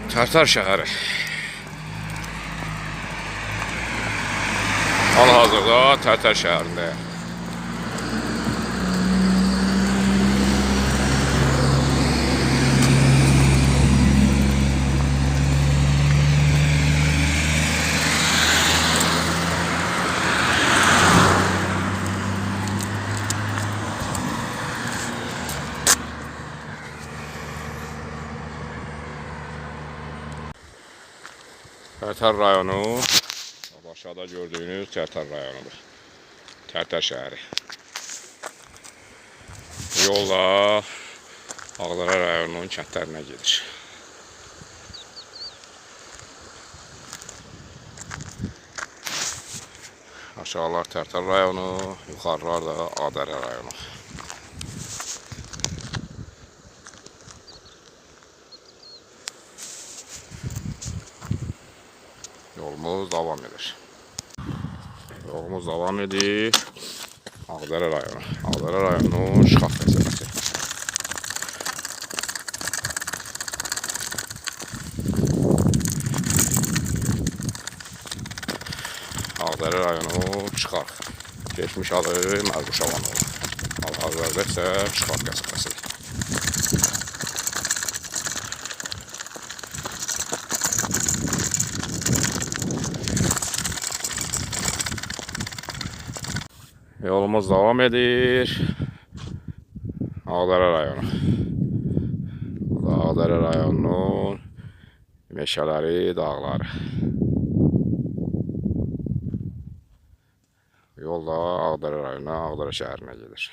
Tərtər şəhəri. Hal-hazırda Tərtər şəhərindəyəm. Tərtər rayonu, aşağıda gördüyünüz Tərtər rayonudur. Tərtər şəhəri. Yolla Ağdərə rayonunun kəndlərinə gedir. Aşağılar Tərtər rayonu, yuxarılar da Ağdərə rayonu. Yolumuz davam edir. Yolumuz davam edir. Ağdərə rayonu. Ağdərə rayonunun Şıxaq qəsəbəsi. Ağdərə rayonu Şıxaq. Geçmiş adı Mərduşavan oldu. Hal-hazırda isə Şıxaq qəsəbəsidir. Yolumuz davam edir. Ağdərə rayonu. Ağdərə rayonunun meşələri, dağları. Yolda Ağdərə rayonuna, Ağdərə şəhərinə gedir.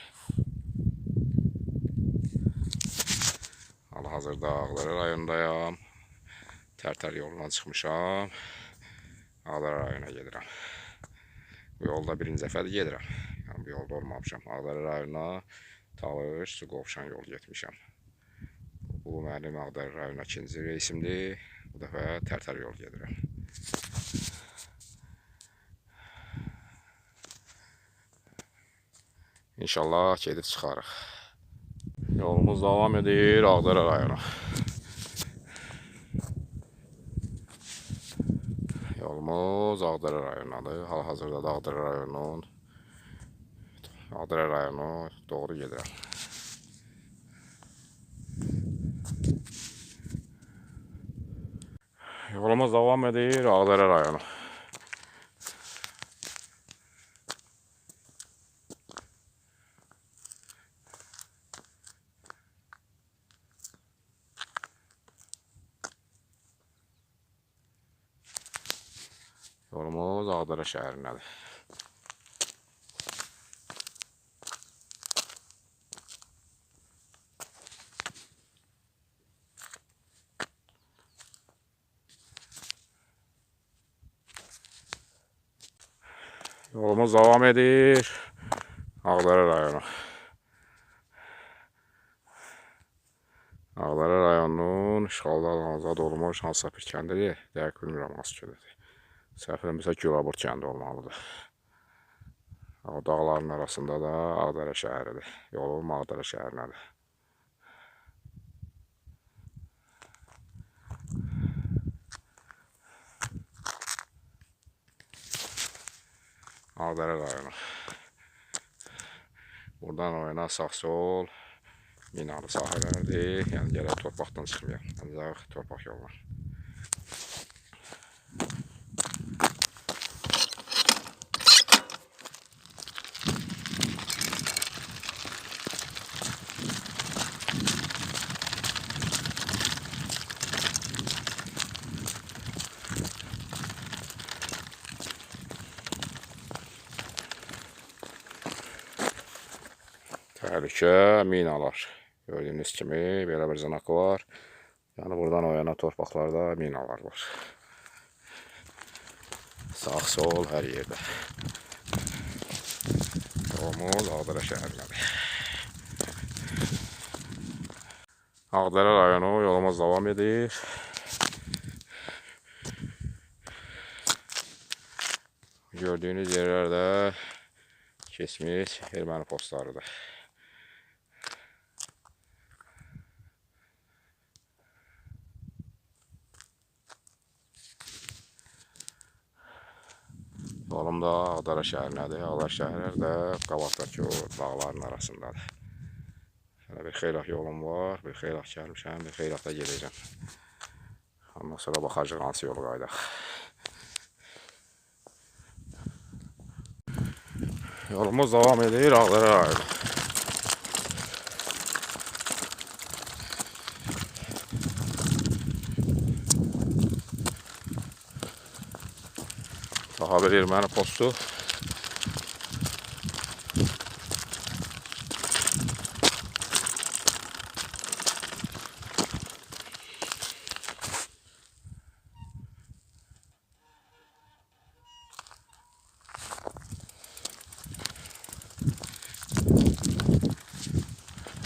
Hal-hazırda Ağdərə rayonundayam. Tərtər yolundan çıxmışam. Ağdərə rayonuna gedirəm. Bu yolda birinci dəfədir gedirəm. Yəni, bu yolda olmamışam. Ağdərə rayonuna Talış, Suqovuşan yol getmişəm. Bu mənim Ağdərə rayonuna ikinci reisimdir. Bu dəfə Tərtər yol gedirəm. İnşallah gedib çıxarıq. Yolumuz davam edir Ağdərə rayonu. Yolumuz Ağdərə rayonunadır. Hal-hazırda da Ağdərə rayonu doğru gedirəm. Yolumuz davam edir Ağdərə rayonu. Yolumuz Ağdərə şəhərindədir. Yolumuz davam edir Ağdərə rayonu. Ağdərə rayonunun işğaldan azad olmuş hansısa bir kəndidir. Dəqiq bilmirəm hansı kəndidir. Səhvimizə Gülaburt kəndi olmalıdır. O dağların arasında da Ağdərə şəhəridir. Yolum Ağdərə şəhərinədir. Ağdərə rayonu. Buradan oyana sağ-sol minalı sahələrdir. Yəni gələk torpaqdan çıxmayaq. Ancaq torpaq yolu var. Təhlükə, minalar. Gördüyünüz kimi belə bir zınaqı var. Yəni buradan o yana torpaqlarda minalar var. Sağ, sol, hər yerdə. Yolumuz Ağdərə şəhərindədir. Ağdərə rayonu yolumuz davam edir. Gördüyünüz yerlərdə keçmiş erməni postlarıdır. Yolum da Ağdərə şəhərinədir. Ağdərə şəhəri də qabaqdakı o dağların arasındadır. Şöyle bir xeylaq yolum var. Bir xeylaq gəlmişəm. Bir xeylaqda gedəcəm. Ondan sonra baxacaq hansı yolu qaydaq. Yolumuz devam edir Ağdərə rayonu. Daha bir erməni postu.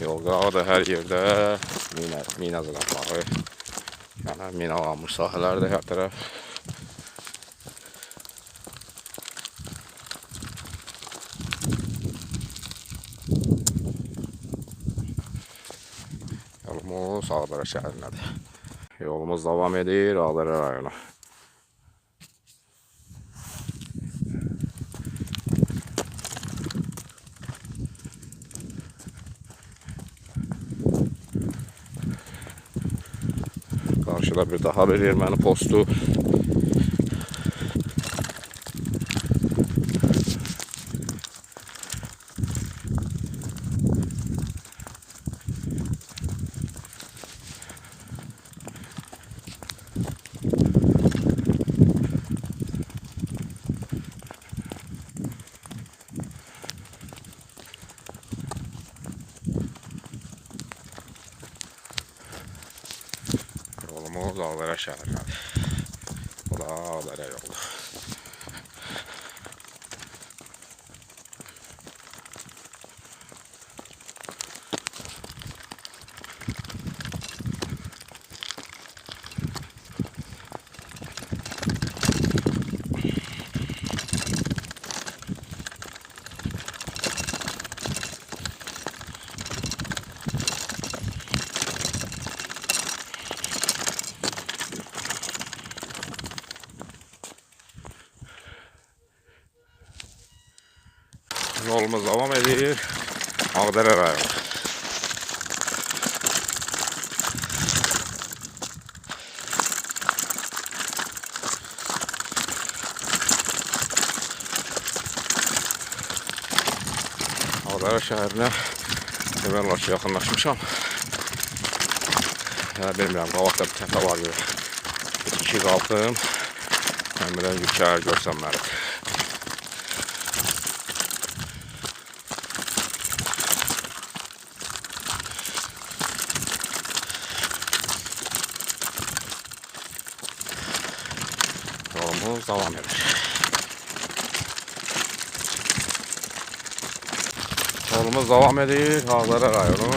Yol qırağı da hər yerdə mina zılatmağı, yəni minalanmış sahələrdə hər tərəf. Yolumuz Ağdərə şəhərindədir. Yolumuz devam edir Ağdərə rayonu. Karşıda bir daha bir erməni postu. Yolumuz Ağdərə şəhərinədir. Bu da Ağdərə yolu. Yolumuz devam edir Ağdərə rayonu. Ağdərə şəhərinə demək olar ki, yaxınlaşmışam. Bilmirəm, qabaqda bir təpə var görə. İki qalxdım. Mən birdən yükər görsəm mənim. Yolumuz devam edir. Yolumuz devam edir Ağdərə rayonu.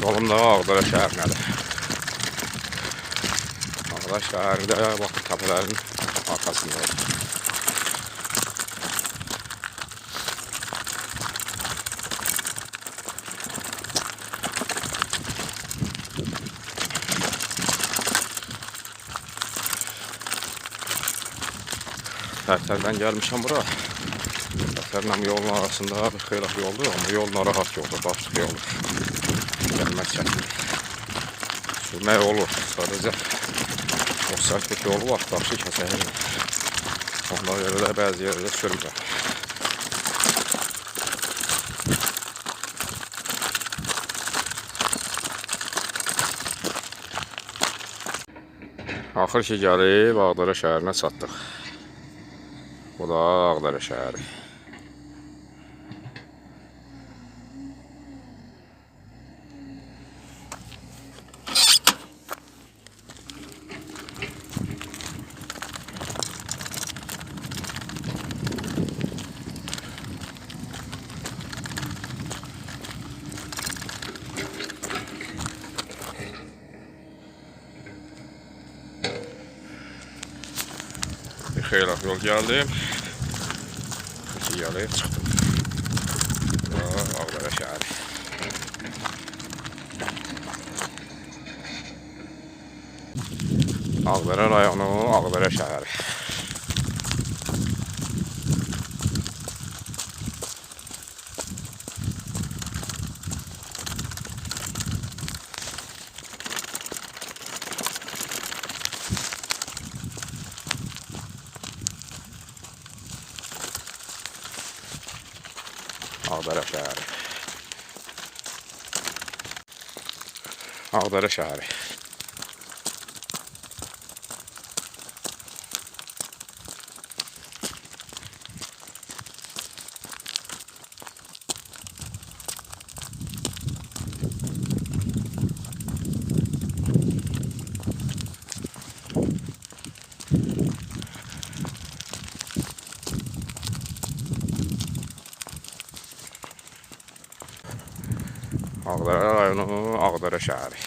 Yolum da Ağdərə şəhərinədir. Ağdərə şəhərində bax təpələrin arxasındadır. Tərtərdən gəlmişəm bura. Tərtərlə yolun arasında bir xeylaq yoldur, amma yol narahat yoldur, daşlıq yoldur. Gəlmək çətindir. Sürmək olur, sadəcə o sərtlik yolu var, daşı kəsəyir. Ondan görə də bəzi yerdə sürmürəm. Axır ki gəlib Ağdərə şəhərinə çatdıq. Bu da Ağdərə şəhəri. Bir xeylaq yol gəldim. Gəlib çıxdım. Bu da Ağdərə şəhəri. Ağdərə rayonu, Ağdərə şəhəri. Ağdərə şəhəri. Ağdərə şəhəri. Ağdərə rayonu, Ağdərə şəhəri.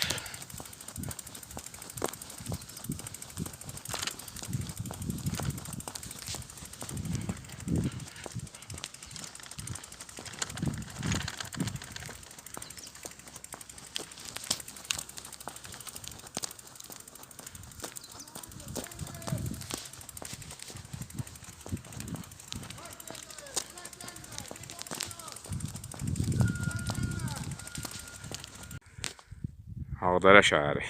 Ağdərə şəhəri.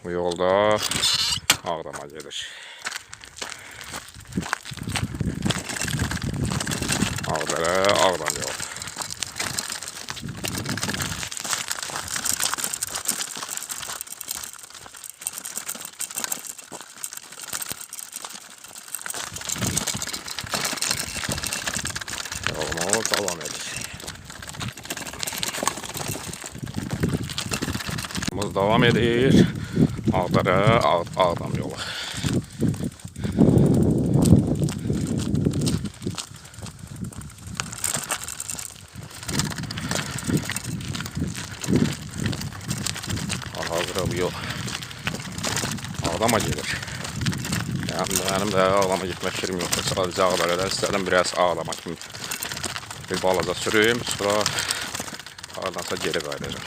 Bu yolda Ağdama gedir. Ağdərə, Ağdam yolu. Yolumuz devam edir. Yolumuz devam edir. Ağdərə, Ağdam yolu. Hazır bu yol Ağdama gelir. Yani benim de Ağdama gitmek fikrim yoktu. Sadece Ağdərədən istedim biraz Ağdama kimi bir balaca süreyim. Sonra ardınsa geri qayıdacağım.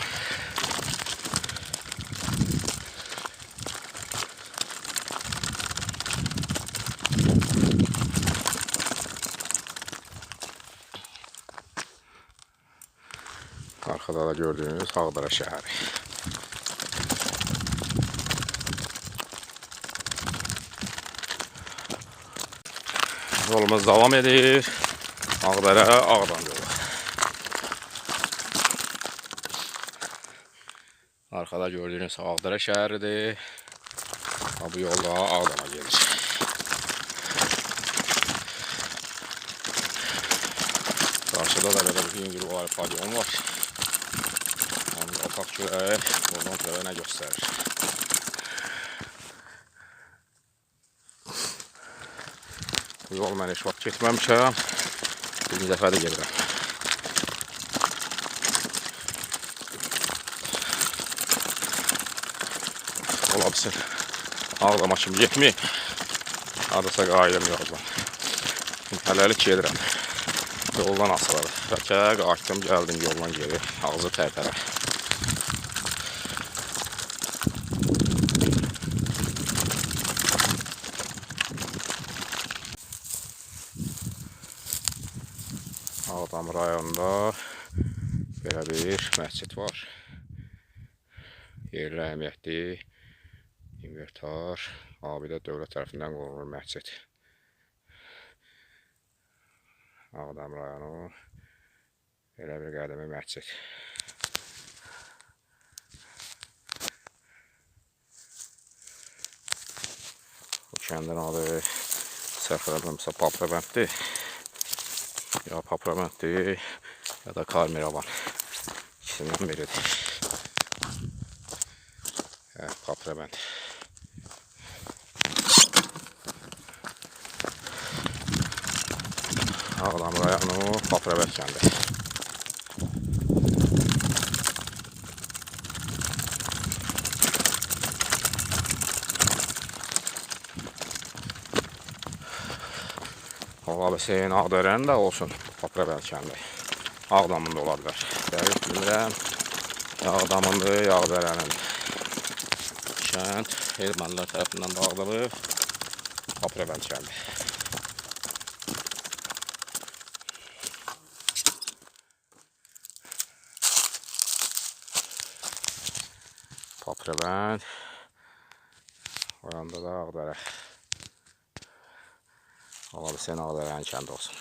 Arkada da gördüğünüz Ağdərə şəhəri. Yolumuz devam edir. Ağdərə, Ağdam yolu. Arkada gördüğünüz Ağdərə şəhəridir. Bu yolda Ağdama gelir. Karşıda da böyle bir yüngül var, palyon var. Onu otak şuraya, buradan şuraya ne gösterir? Bu yol mən heç vaxt getməmişəm. Birinci dəfə də gedirəm. Ola bilsin. Ağdama kimi getməyim. Hardasa qayıdım yoldan. Hələlik gedirəm. Yoldan asıladı. Bəlkə qayıtdım, gəldim yoldan geri. Ağzı tərtərə. Ağdam rayonunda belə bir məscid var. Yerli əhəmiyyətli inventar abidə dövlət tərəfindən qurulmuş məscid. Ağdam rayonu belə bir qədimi məscid. Bu kəndin adı səhv eləmirəmsə Paprabənddir. Ya Paprabənddir ya da Karmiravan. İkisindən biridir. Paprabənd. Ağdam rayonu Paprabənd kəndi. Ola bilsin Ağdərənin də olsun Paprabənd kəndi. Ağdamın da ola bilər. Dəqiq bilmirəm. Ağdamındır, Ağdərənin. Kənd ermənilər tərəfindən dağıdılıb. Paprabənd kəndi. Naxçıvan. O yanda da Ağdərə. Ola bilsin Ağdərənin kəndi olsun.